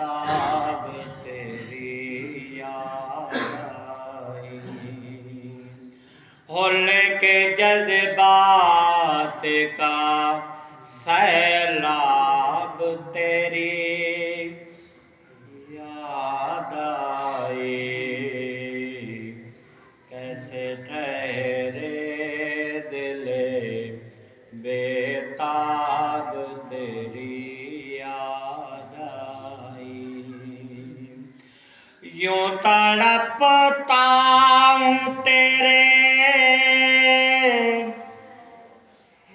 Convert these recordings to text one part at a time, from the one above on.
बेताब तेरी याद आई। होले के जज्बात का सैलाब तेरी याद आई। कैसे ठहरे दिले बेताब तेरी याद आई। यूं तड़पता हूँ तेरे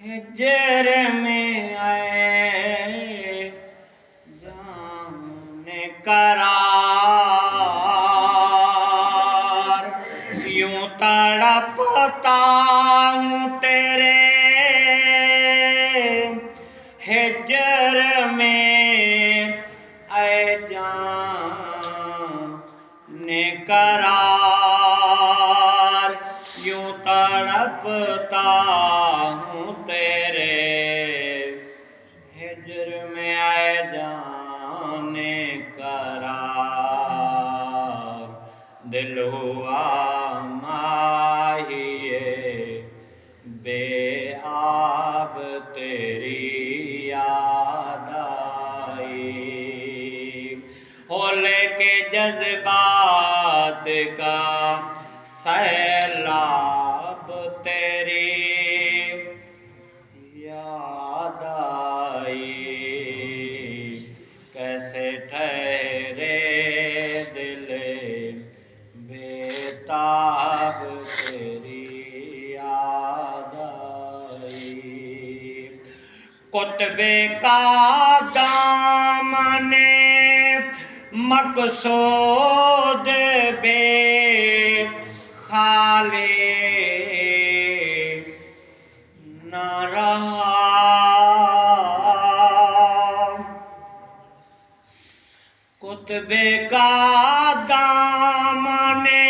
हिज्र में आए जाने करार। यूं तड़पता हूँ तेरे हिज्र में आए जाने करार। यूं तड़पता हूँ तेरे हिज्र में आए जाने करार। दिल हुआ माहिए बेआब तेरी याद आई। होले के जज्बात का सैलाब तेरी याद आई। कैसे ठहरे दिले बेताब तेरी याद आई। कुतबे का दामने मकसूद बे खाले न रहा। कुतबे का दामने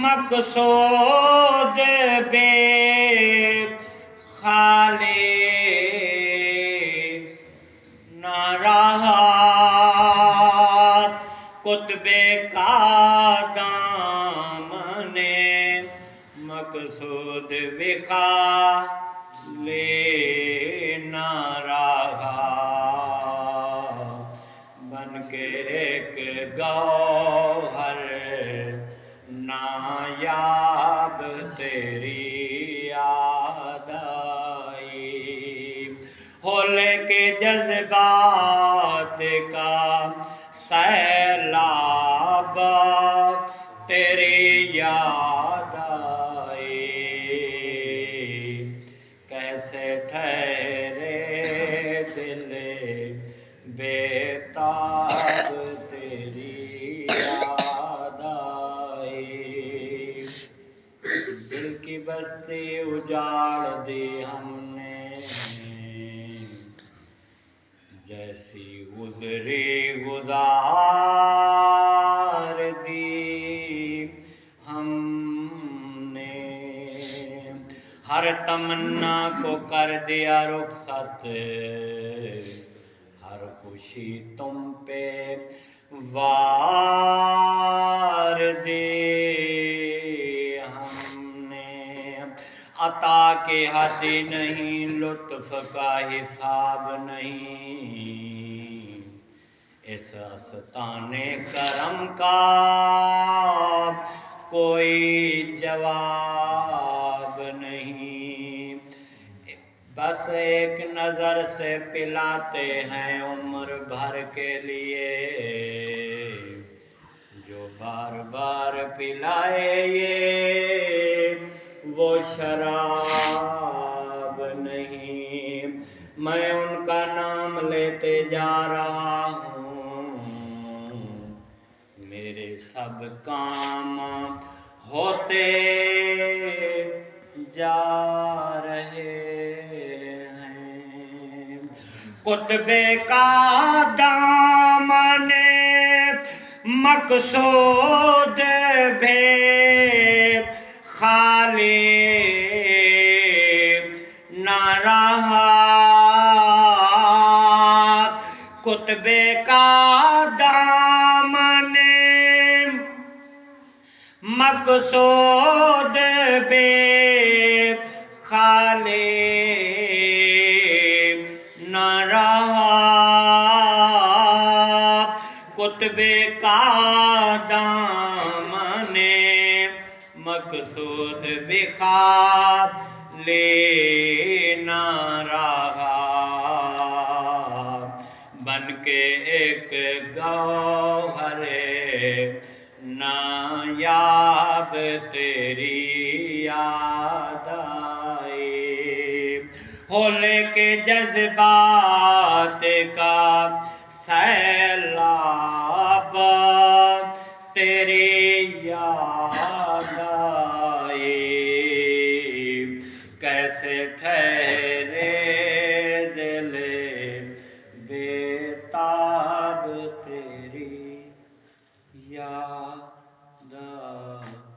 मकसूद बे खाले न रहा। कुतबे का दामने मकसूद बे खाले न रहा। बन के एक गौहर नायाब तेरी याद आई। होले के जज्बात का सैलाब तेरी याद आई। कैसे ठहरे दिले बेताब तेरी याद आई। दिल की बस्ती उजाड़ दी हमने जैसी गुजरी गुजार दी हमने। हर तमन्ना को कर दिया रुखसत, हर खुशी तुम पे वार दी हमने। अता के हद नहीं, लुत्फ का हिसाब नहीं, इस आस्ताने करम का कोई जवाब नहीं। बस एक नजर से पिलाते हैं उम्र भर के लिए, जो बार बार पिलाए ये वो शराब नहीं। मैं उनका नाम लेते जा रहा हूँ, मेरे सब काम होते जा रहे हैं। कुतबे का दामने मकसूद भे खाली न रहा। कुतबे کتبے کا دامن مقصود بے خالے نہ رہا کتبے کا دامن مقصود بے خالے نہ رہا بن کے ایک گوہر نایاب تیری یاد آئی ہو لے کے جذبات کا سیلاب تیری یاد آئی کیسے ٹھہرے دل بے تاب تیری یاد آئی